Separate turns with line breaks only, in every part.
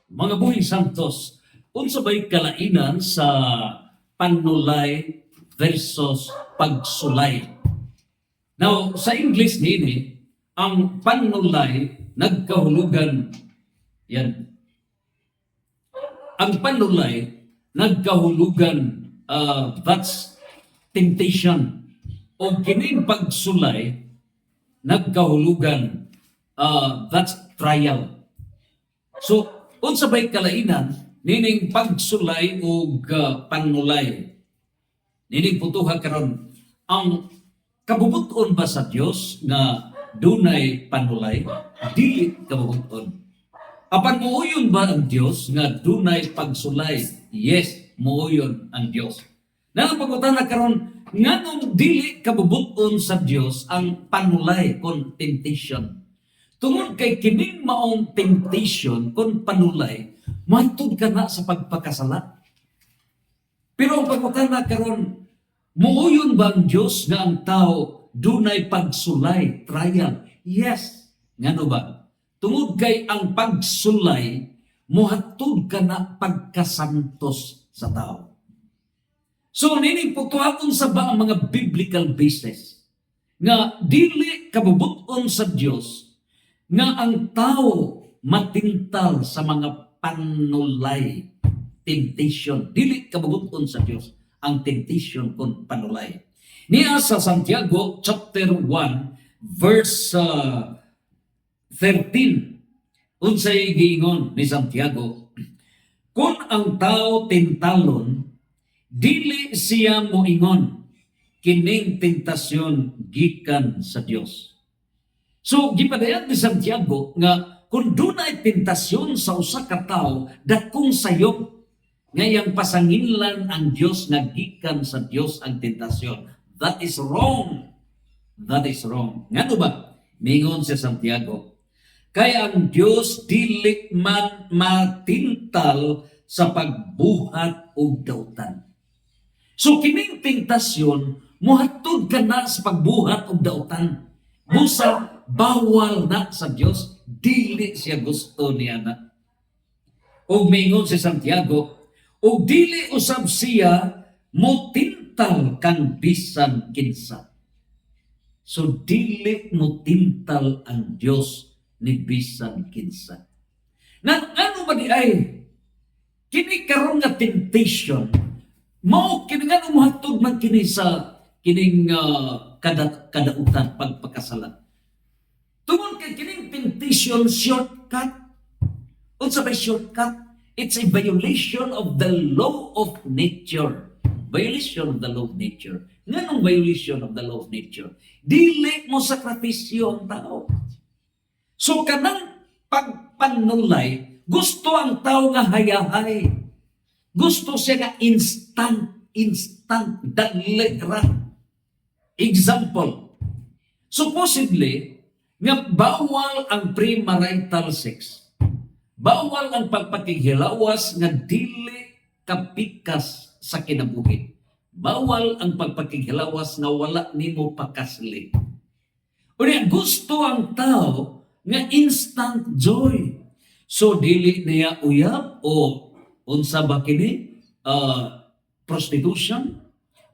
Mga buhing santos, unsa ba'y kalainan sa panulay versus pagsulay? Now, sa English nini, ang panulay nagkahulugan yan. Ang panulay nagkahulugan that's temptation. O kining pagsulay nagkahulugan that's trial. So, unsa ba'y kalainan nining pagsulay o panulay? Nining putuha karon, ang kabubuton ba sa Dios nga dunay panulay? Dili kabubuton. Apan muuyon ba ang Dios nga dunay pagsulay? Yes, muuyon ang Dios. Nalapagutan na karon, nganong dili kabubuton sa Dios ang panulay kon temptation. Tungod kay kining maong temptation kon panulay, matud ka na sa pagpakasala. Pero ang pagpakana karon, muuyon ba ang Diyos nga ang tao dunay pagsulay, trial? Yes. Ngano ba? Tungod kay ang pagsulay, muhatud ka na pagkasantos sa tao. So, nining putuhakon sa ba ang mga biblical basis nga dili kabubuton sa Diyos nga ang tao matintal sa mga panulay, temptation. Dili kabubuton sa Dios ang temptation kon panulay. Niya sa Santiago chapter 1 verse 13. Unsay giingon ni Santiago, kung ang tao tintalon, dili siya moingon kining tentasyon gikan sa Dios. So, gipadayan ni Santiago nga kung dunay tentasyon sa usa ka tawo, dakong sayop ngayang pasanginlan ang Dios nga gikan sa Dios ang tentasyon. That is wrong. That is wrong. Ngano ba? Mingon si Santiago, kaya ang Dios dili man matintal sa pagbuhat og dautan. So, kining tentasyon mohatod ka na sa pagbuhat og dautan. Busa bawal na sa Dios, dili siya gusto niya na. O mingon si Santiago, o dili usab siya mo tintal kang bisan kinsa. So dili mo tintal ang Dios ni bisan kinsa. Nan ano ba di ay kini karon nga temptation mao kini nga mohatod man kini sa kining kadautan pagpakasala. Tungod kay kining temptation shortcut. Unsa may shortcut? It's a violation of the law of nature. Violation of the law of nature. Nganong violation of the law of nature? Dili mo sakripisyo ang tao. So kanang pagpanulay, gusto ang tao nga hayahay. Gusto siya nga instant, dali ra. Example, supposedly, nga bawal ang premarital sex. Bawal ang pagpakighilawas nga dili kapikas sa kinabuhi. Bawal ang pagpakighilawas nga wala nimo pakasli. Unya gusto ang tao nga instant joy. So dili niya uyab o unsa ba kini? Prostitution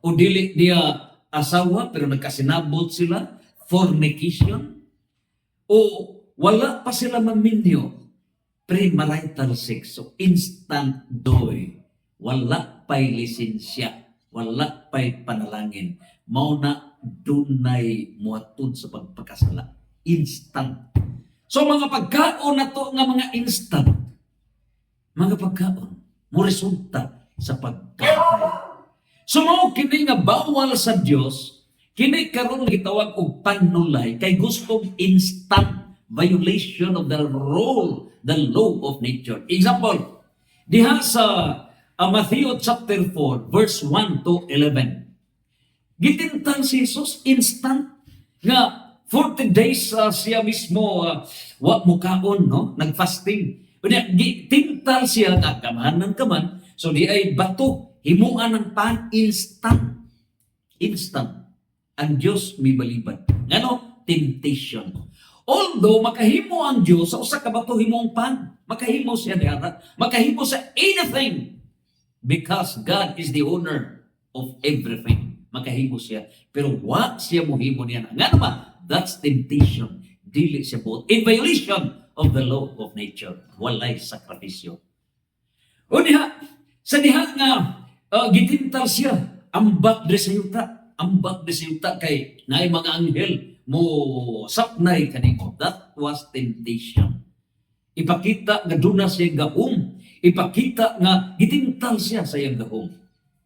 o dili niya asawa pero nagkasinabot sila, fornication, o wala pa sila maminyo, premarital sex, so instant joy, wala pa'y lisensya, wala pa'y panalangin, mao na dunay muatud sa pagpakasala, instant. So mga pagkaon na to nga mga instant, mga pagkaon, mo resulta sa pagkaon. So mao kini nga bawal sa Dios, kini karon gitawag og panulay kay gustong instant violation of the rule, the law of nature. Example, diha sa Matthew chapter 4 verse 1 to 11. Gitintal si Jesus instant nga 40 days siya mismo wa mo kaon, no, nagfasting. Unya gitintal siya nga kamahanan kaman, so di ay bato himuan ng pan instant. Instant. Ang Diyos may balibad. Ngano? Temptation. Although makahimo ang Diyos sa usa ka bato himong pan. makahimo siya diha, makahimo sa anything because God is the owner of everything. Makahimo siya, pero wa siya mohimo niya. Nga naman, that's temptation. Dili siya buot in violation of the law of nature. Walay sakripisyo. O diha, sa diha nga gitintal siya, ambak de sa yuta, ambak de sa yuta kay naay mga anghel mo sapnay kanimo. That was temptation. Ipakita nga duna siya gahom, ipakita nga gitintal siya sa iyang gahom.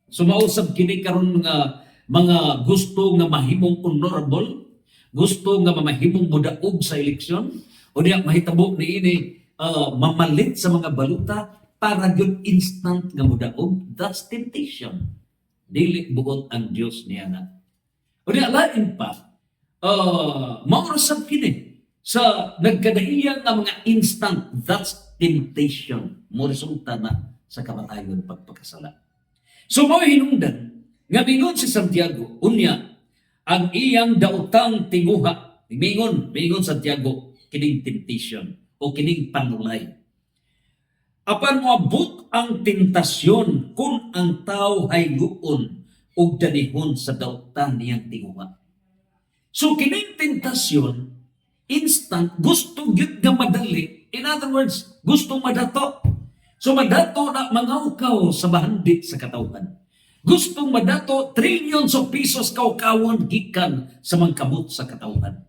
So mausab kini karon nga mga gusto nga mahimong honorable, gusto nga mamahimong mudaog sa eleksyon, o diya mahitabo ni ini mamalit sa mga baluta para yun instant nga mudaog. That's temptation. Dili buot ang Dios niya na. O diya lain pa, maurasab kini sa nagkadaiya nga mga instant. That's temptation. Mo resulta na sa kamatayon pagpakasala. So mao hinungdan nga mingon si Santiago, unya, ang iyang daotang tinguha, mingon Santiago, kining temptation o kining panulay. Apan moabot ang tentasyon kung ang tao ay luon o danihon sa daotan niyang tinguha. So kining tentasyon, instant, gusto gyud nga madali. In other words, gusto madato. So madato na mangawkaw sa bahandi sa katawhan. Gustong madato trillions of pesos kaw-kawon gikan sa mangkabot sa katawhan.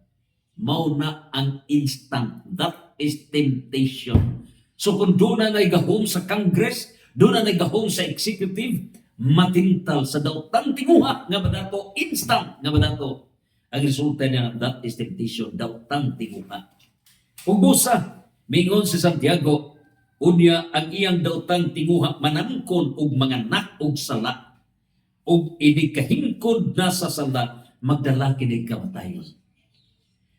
Mao na ang instant. That is temptation. So kung doon na gahom sa Congress, doon na gahom sa executive, matintal sa daotang tinguha nga madato, instant nga madato. Ang resulta niya, that is temptation, daotang tinguha. Kung busa, mingon si Santiago, unya ang iyang daotang tinguha manangkon og mga nak og sala, og inikahingkod na sa sala, magdala kini kamatayon.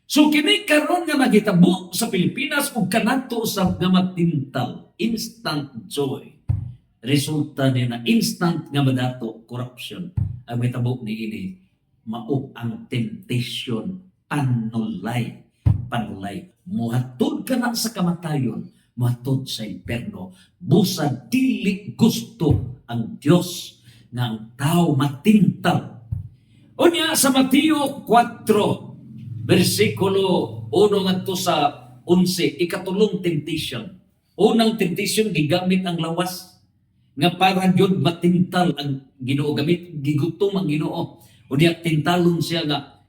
So kini karon nga nagitabo sa Pilipinas ug kanato sa nga matintal, instant joy. Resulta niya na instant nga madato, corruption. Ang mitabo ni ini mao ang temptation, panulay. Muhatod ka na sa kamatayon, muhatod sa imperno. Busa dili gusto ang Dios nga ang tao matintal. Unya sa Mateo 4, versikulo 1 ngadto sa 11, ikatulong temptation. Unang temptation gigamit ang lawas nga para gyud matintal ang Ginoo, gamit gigutom ang Ginoo. Unya tintalon siya nga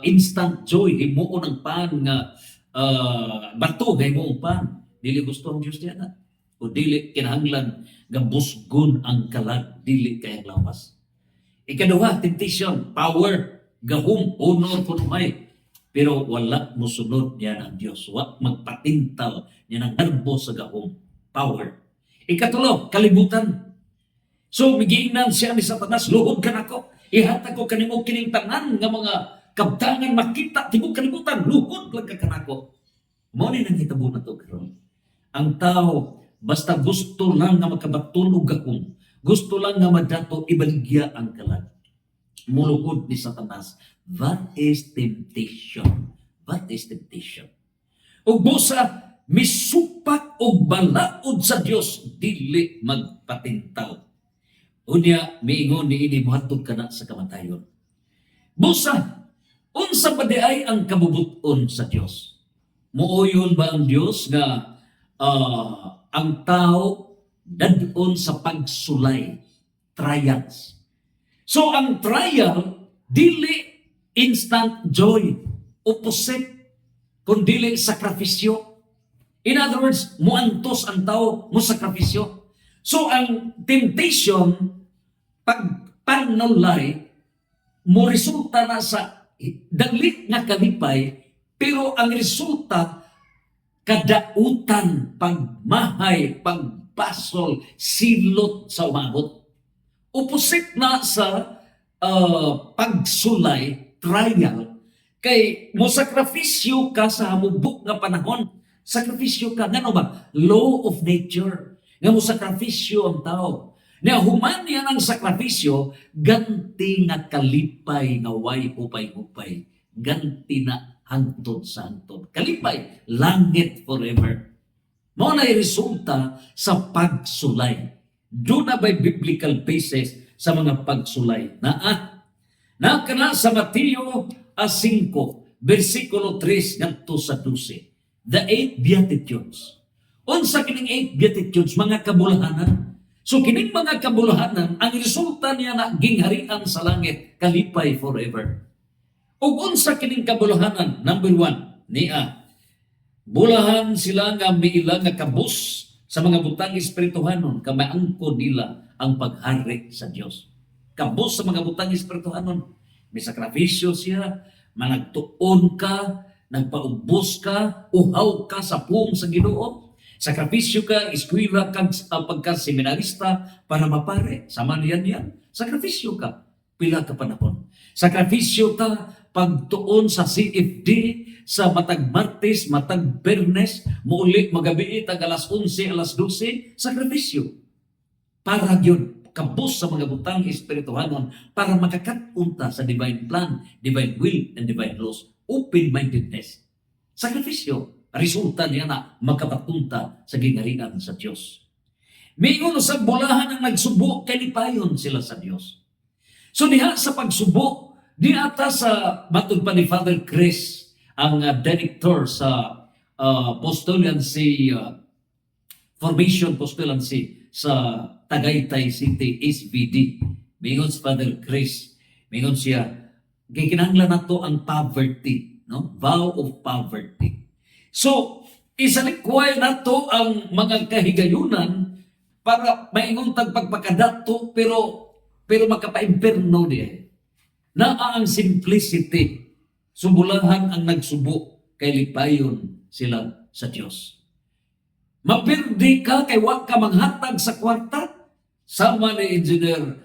instant joy, himuon ang pan nga bato nga himuon pan. Dili gusto ang Dios niya na. O dili kinahanglan nga busgon ang kalag, dili kay ang lawas. Ikaduha, temptation, power, gahom, honor, kunumay. Pero wala musunod niya ng Diyos. Wa magpatintal niya ng nerbo sa gahom, power. Ikatulo, kalibutan. So, migiingnan siya ni Satanas, luhod ka na ko. Ihatag ko kanimo kining tanan nga mga kabtangan makita, tibok kalibutan, luhod lang ka kanako. Mao ni nang hitabo na to karon. Ang tao, basta gusto lang nga makabatulog gahom, gusto lang nga madato, ibaligya ang kalag. Mulukod ni Satanas. That is temptation. That is temptation. Ug busa, misupak og balaod sa Dios, dili magpatintal. Unya, miingon ni ini muhatod ka na sa kamatayon. Busa, unsa pa di ay ang kabubuton sa Dios? Muuyon ba ang Dios nga ang tao dadon sa pagsulay, trials. So ang trial, dili instant joy, opposite, kundi sakripisyo. In other words, muantos ang tao, mo sakripisyo. So ang temptation, pag panulay, mo resulta na sa daglit nga kalipay, pero ang resulta, kadautan, pagmahay, pagpasol, silot sa umabot. Opposite na sa pagsulay, trial, kay mo sakripisyo ka sa hamubok nga panahon. Sakripisyo ka, nga ba? Law of nature. Nga mo sakripisyo ang tao. Nga human yan ang sakripisyo, ganti nga kalipay nga way upay-upay. Ganti na hangtod sa hangtod. Kalipay, langit forever. Mao na resulta sa pagsulay. Doon na ba'y biblical basis sa mga pagsulay? Nakana sa Mateo 5, versikulo 3 ngadto sa 12. The 8 Beatitudes. Unsa kining 8 Beatitudes, mga kabulahanan. So kining mga kabulahanan, ang resulta niya na gingharian sa langit, kalipay forever. Ug unsa kining kabulahanan? Number 1, niya. Bulahan sila nga miila nga kabus sa mga butang espirituhanon, kamaangko nila ang paghari sa Dios. Kabus sa mga butang espirituhanon, may sakripisyo siya, managtuon ka, nagpaubos ka, uhaw ka sa puong sa Ginoo. Sakripisyo ka, eskwela ka, pagka-seminarista para mapare. Sama niyan yan. Sakripisyo ka. Pila ka panahon. Sakripisyo ka, pagtuon sa CFD, sa matag Martes, matag Bernes, muli magabi tag alas 11, alas 12, sakripisyo. Para yun, kabus sa mga butang espirituhanon para makakatunta sa divine plan, divine will, and divine laws. Open-mindedness. Sakripisyo. Resulta niya na makapatunta sa gingharian sa Diyos. Mingon sa bulahan ang nagsubo, kalipayon sila sa Diyos. So diha sa pagsubo, di ata sa matod pa ni Father Chris, ang director sa postulancy, formation postulancy sa Tagaytay City SBD. Mingon si Father Chris, mingon siya, gikinahanglan nato ang poverty, no? Vow of poverty. So, isalikway nato ang mga kahigayunan para maingon tag pagpakadato pero makapaimperno diay. Naa ang simplicity. Subulahan ang nagsubo kay lipayon sila sa Dios. Mapirdi ka kay wa ka manghatag sa kwarta. Sama ni Engineer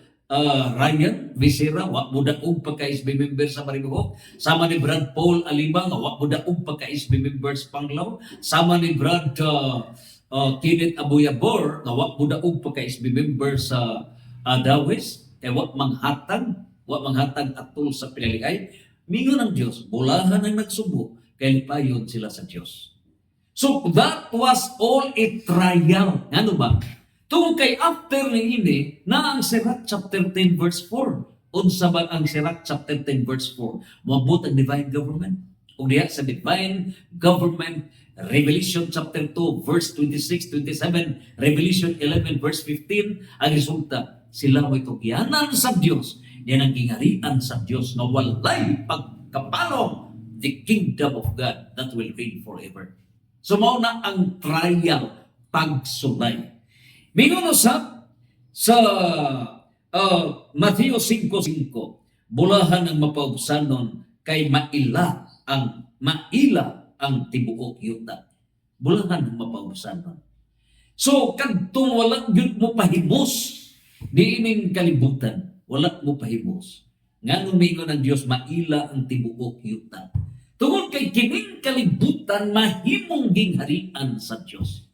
Ryan Visera, wa mo daog pagka-SB member sa Marinduho. Sama ni Brad Paul Alibang, wa mo daog pagka-SB member sa Panglao. Sama ni Brad Kenneth Abuyabor, wa mo daog pagka-SB member sa Dawes. Kay wa manghatag atol sa pinaligay. Mingon ang Diyos, bulahan ang nagsubo, kay lipayon sila sa Diyos. So that was all a trial. Ano ba? Tungkol kay after ni ini, na ang Sirach chapter 10 verse 4. Unsa ba ang Sirach chapter 10 verse 4? Moabot ang divine government. Kung diya sa divine government, Revelation chapter 2 verse 26, 27, Revelation 11 verse 15, ang resulta, sila mo'y tugyanan sa Diyos. Yan ang gingarian sa Diyos na walay pagkapalong, the kingdom of God that will reign forever. So mauna ang trial, pagsulay. Mingon usab sa Mateo 5:5, bulahan ng mapaubsanon kay maila ang tibuok yuta. Bulahan ng mapaubsanon. So kadtong wala gyud mo pahimos diining kalibutan, wala mo pahimos. Nga mingon ang Dios maila ang tibuok yuta. Tungod kay kining kalibutan mahimong gingharian sa Dios.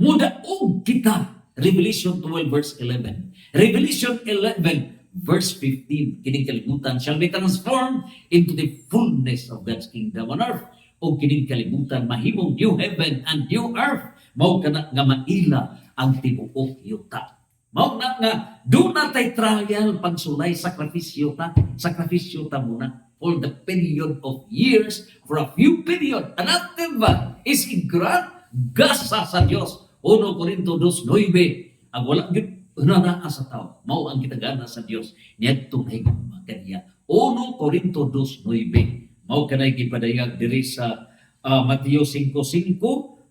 Mudaog kita. Revelation 12 verse 11. Revelation 11 verse 15. Kining kalibutan shall be transformed into the fullness of God's kingdom on earth. O kining kalibutan mahimong new heaven and new earth. Mao kana nga maila ang tibuok yuta. Mao na nga do not tay trial pagsulay sakripisyo ta muna for the period of years, for a few period. Another is igran gasa sa Dios. 1 Corinto 2:9, ang wala gyud naa sa tao, mao ang kitagana sa Dios niadtong higugma kaniya. 1 Corinto 2:9, mao kanay gipadayag diri sa Mateo 5:5,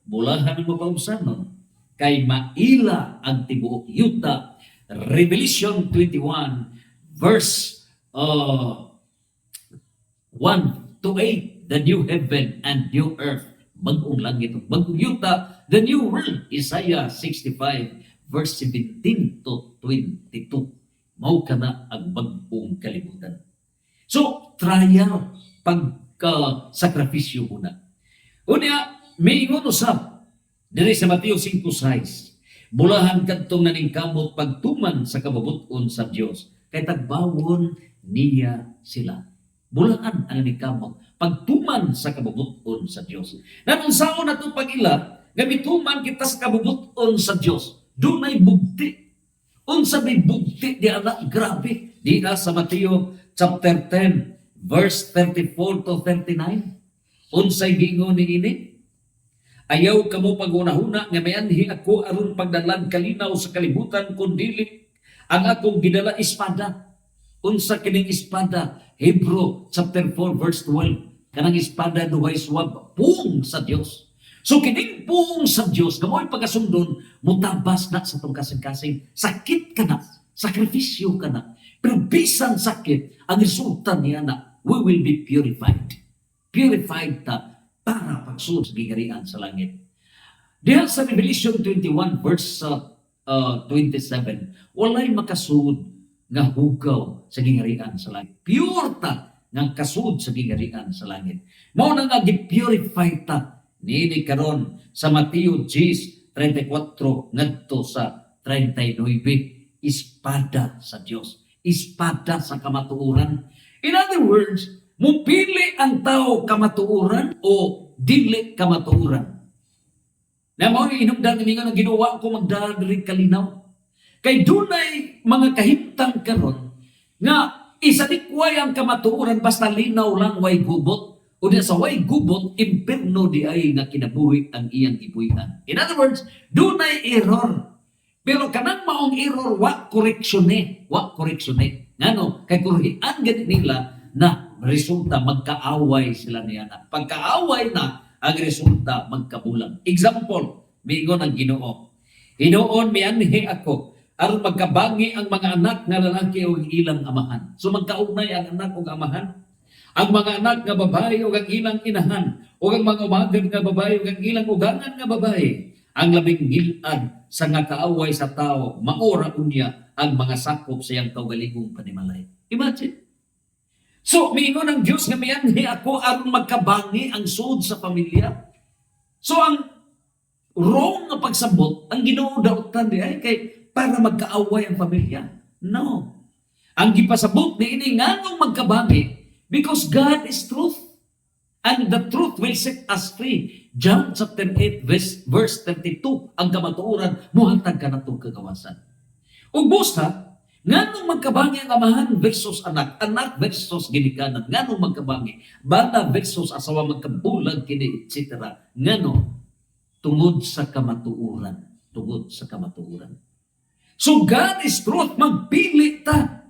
bulahan ng mapaubsanon kay maila ang tibuok yuta. Revelation 21 verse 1 to 8, the new heaven and new earth, bagong langit at bagong yuta, the new world. Isaiah 65 verse 17 to 22, mao kana ang bagong kalibutan. So trial, pagka-sakripisyo muna. Unya miingon usab diri sa Mateo 5:6, bulahan kadtong naningkamot pagtuman sa kababuton sa Dios kay tagbawon niya sila. Bulahan ang naningkamot pagtuman sa kababuton sa Dios. Nanunsaon nato pag-ila nga mituman kita sa kabubuton sa Dios. Dunay bugti. Unsa may bugti di ana grabe. Di na sa Mateo chapter 10 verse 34 to 39. Unsay giingon ni ini? Ayaw kamo pagunahuna nga mayanhi ako aron pagdalan kalinaw sa kalibutan kun dili ang akong gidala espada. Unsa kining espada? Hebrew chapter 4 verse 12. Kanang espada duhay swab pung sa Dios. So kining pung sa Dios kamoy pagasundon mutabas na sa tong kasing-kasing. Sakit ka na, sakripisyo ka na. Pero bisan sakit, ang resulta niya na we will be purified. Purified ta para pagsunod sa gigarian sa langit. Diha sa Revelation 21 verse 27, walay makasud nga hugaw sa gingarian sa langit. Pure ta ng kasud sa gingarian sa langit. Mao na nga gi-purify ta niini karon sa Mateo 10:34 ngadto sa 39, espada sa Dios, espada sa kamatuoran. In other words, mupili ang tao kamatuoran o dili kamatuoran. Na mao ni hinungdan ni nga ginawa ko magdadiri kalinaw. Kay dunay mga kahimtang karon nga isadikway ang kamatuoran basta linaw lang way gubot. O di sa way gubot, impirno di ay nga kinabuhi ang iyang ibuhian. In other words, dunay error. Pero kanang maong error, wa koreksyon wa koreksyon ngano kay kurian gani nila na resulta magkaaway sila niya na. Pagkaaway na, ang resulta magkabulang. Example, mingon ang Ginoo. Hinoon mianhi ako aron magkabangi ang mga anak nga lalaki o ilang amahan. So magkaugnay ang anak o amahan. Ang mga anak nga babae o ang ilang inahan. O ang mga umagad nga babae o ang ilang ugangan nga babae. Ang labing ngilad sa nga kaaway sa tao, maora unya ang mga sakop sa iyang kaugalingong panimalay. Imagine. So, mingon ang Diyos nga miyanhi ako aron magkabangi ang sud sa pamilya. So, ang wrong nga pagsabot, ang Ginoo dautan di ay kay para magkaaway ang pamilya. No. Ang gipasabot ni ini nganong magkabangi because God is truth. And the truth will set us free. John chapter 8 verse 32, ang kamatuoran muhatag ka natong kagawasan. Ug busa, nganong magkabangi ang amahan versus anak, anak versus ginikanan, nganong magkabangi, bata versus asawa magkabulag kini etc. Ngano tungod sa kamatuoran, tungod sa kamatuoran. So God is truth, magpili ta.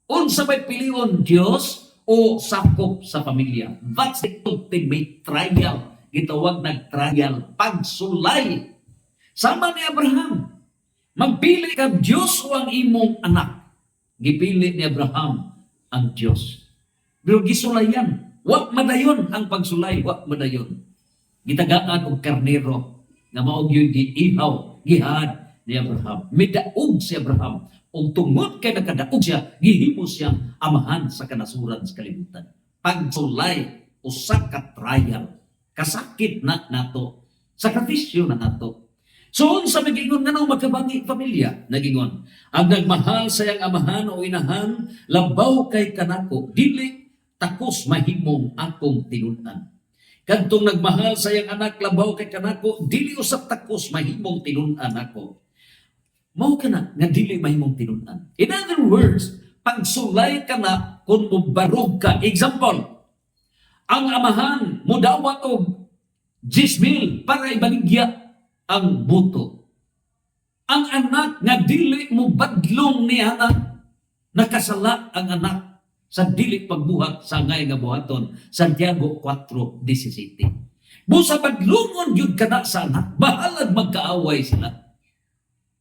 Unsa may pilion, Dios o sakop sa pamilya? That's the ultimate trial. Gitawag nag-trial, pagsulay. Sama ni Abraham. Magpili ka Diyos o ang imong anak. Gipili ni Abraham ang Diyos. Pero gisulayan. Wak madayon ang pagsulay, wak madayon. Gitagaan og karnero nga maog yung giihaw, gihad ni Abraham. Midaog si Abraham. O tungod kay nakadaog siya, gihimo siyang amahan sa kanasuran sa kalibutan. Pagsulay, usa ka trial, kasakit na nato, sakripisyo na nato. So, unsa magiingon nga nang magkabangi pamilya, nagingon, ang nagmahal sa iyang amahan o inahan, labaw kay kanako, dili takos mahimong akong tinunan. Kantong nagmahal sa iyang anak, labaw kay kanako, dili usap takos mahimong tinunan ako. Mao ka na nga dili mahimong tinunan. In other words, pagsulay ka na kung mubarog ka. Example, ang amahan mo dawat og 10,000 para ibaligya ang buto. Ang anak nga dili mo badlong niya na nakasala ang anak sa dili pagbuhat sa ngay nga buhaton. Santiago 4:17. Busa badlongon yun ka na sa anak, bahalad magkaaway sila.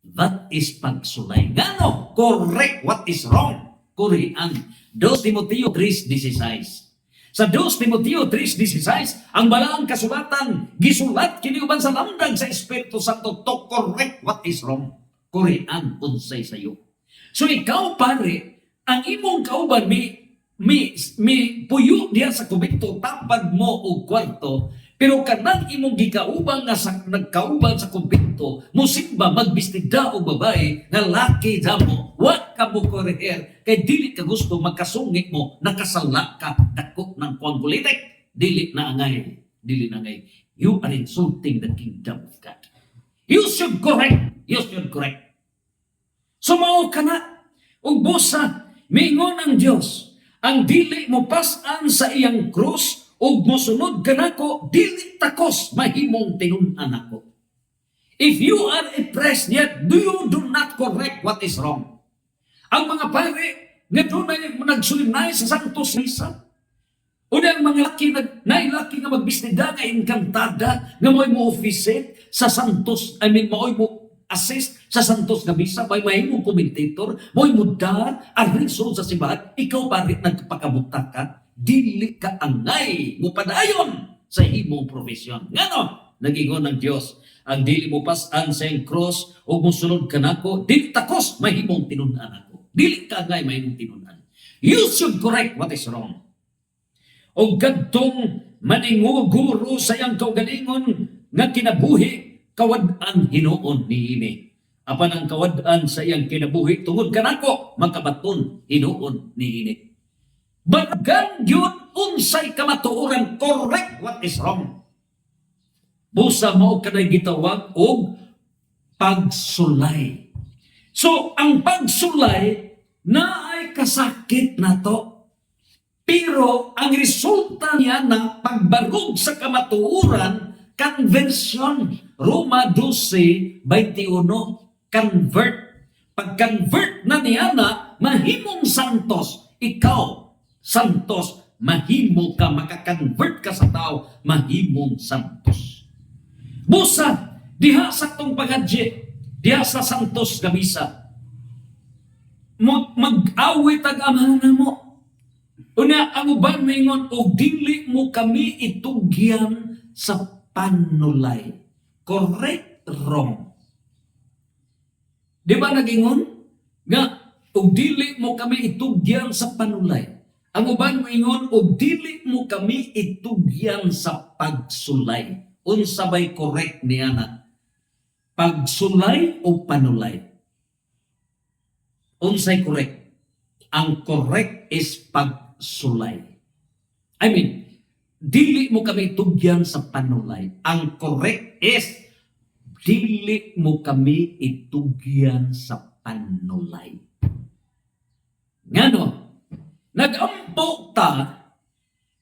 That is pagsulay. Ngano? Correct what is wrong. Kurian. 2 Timoteo 3:16. Sa 2 Timoteo 3:16, ang balaang kasulatan, gisulat kiniuban sa lamdag sa Espiritu Santo to correct what is wrong. Kurian unsay sayo. So ikaw pare, ang imong kauban mi puyo diya sa kubito, tapad mo og kwarto, pero kanang imong gikauban nga sa nagkauban sa kumpento, musimba magbistida og babae nga laki damo, wa ka mo koreher kay dili ka gusto magkasungit mo, nakasala ka dako ng kuang politik, dili na angay. You are insulting the kingdom of God. You should correct. You should correct. Sumao ka na. Ug busa, mingon ang Dios, ang dili mo pasan sa iyang krus, ug mosunod ka nako, dili takos mahimong tinun-an ako. If you are oppressed yet, do not correct what is wrong. Ang mga pare, nga doon ay nagsulimnay sa Santos Misa. O ang mga laki, nailaki nga magbisnida, nga inkantada, nga mo'y mo office sa Santos, mo'y mo assist sa Santos nga Misa, may mo commentator, mo'y mo dar, ariso sa sibahan, ikaw pare nagpakabuta ka, dili ka angay, mo padayon sa imong profesyon. Ngano? Nagingon ng Diyos, ang dili mo pasan sa iyang cross o musunod ka nako, dili takos mahimong tinunan ako. Dili ka ngay mahimong tinunan. You should correct what is wrong. O gadtong maningo guro sa iyang kaugalingon nga kinabuhi, kawad-an hinuon niini. Apan ang kawad-an sa iyang kinabuhi, tungod ka nako, magkabaton hinuon niini. Bagan yun, unsay kamatuoran, correct what is wrong. Busa mo kanay gitawag og pagsulay. So, ang pagsulay na ay kasakit na to. Pero ang resulta niya na pagbarug sa kamatuoran, conversion, Roma 12:21, convert. Pag-convert na niya na, mahimong santos, ikaw, santos, mahimo ka, makakonvert ka sa tao, mahimong santos. Busa, diha sa tong pagadje, diha sa Santos nga Misa, mag-awit ang amahan na mo. Una, ang uban mingon, o dili mo kami itugyan sa panulay. Correct, wrong. Di ba nagingon? Nga, o dili mo kami itugyan sa panulay. Ang uban mingon, o dili mo kami itugyan sa pagsulay. Unsa bay correct niya na? Pagsulay o panulay? Unsay correct? Ang correct is pagsulay. I mean, dili mo kami itugyan sa panulay. Ang correct is dili mo kami itugyan sa panulay. Ngano? Nag-ampo ta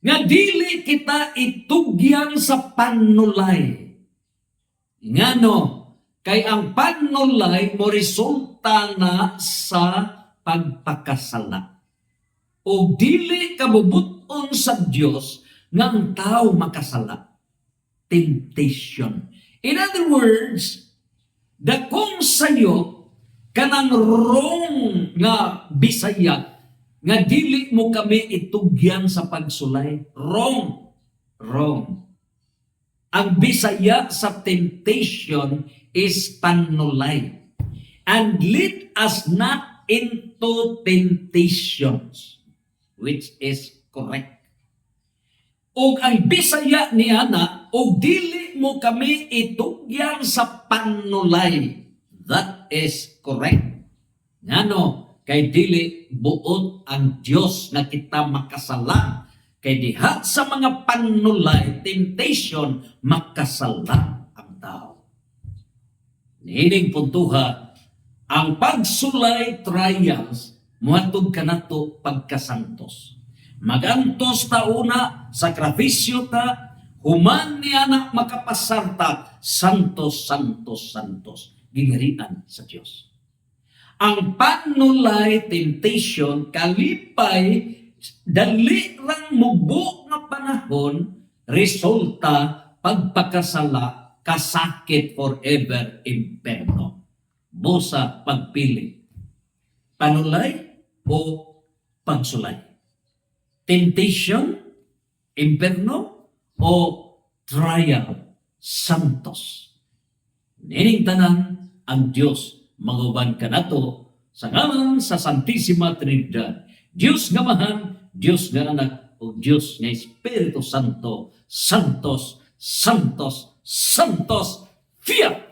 nga dili kita itugyan sa panulay. Ngano? Kay ang panulay mo resulta na sa pagpakasala. O dili kabubuton sa Dios nga ang tao makasala. Temptation. In other words, dakong sayo kanang wrong nga Bisaya nga dili mo kami itugyan sa pagsulay. Wrong. Wrong. Ang Bisaya sa temptation is panulay. And lead us not into temptations, which is correct. O ang Bisaya niya na, o dili mo kami itugyan sa panulay. That is correct. Ngano? Kay dili buot ang Dios na kita makasala. Kay diha sa mga panulay, temptation, makasala ang tao. Niining puntuha, ang pagsulay trials, muhatod ka na to pagkasantos. Magantos ta una, sakrifisyo ta, human niya na makapasarta, santos, santos, santos. Gingarian sa Diyos. Ang panulay, temptation, kalipay, dali lang mubo nga panahon, resulta, pagpakasala, kasakit forever, imperno. Busa pagpili. Panulay o pagsulay? Temptation, imperno, o trial, santos? Nining tanan, ang Diyos manguban ka na to sa ngalan sa Santissima Trinidad. Diyos nga Mahan, Diyos nga Anak, o Diyos nga Espiritu Santo, Santos, Santos, Santos, Fiat!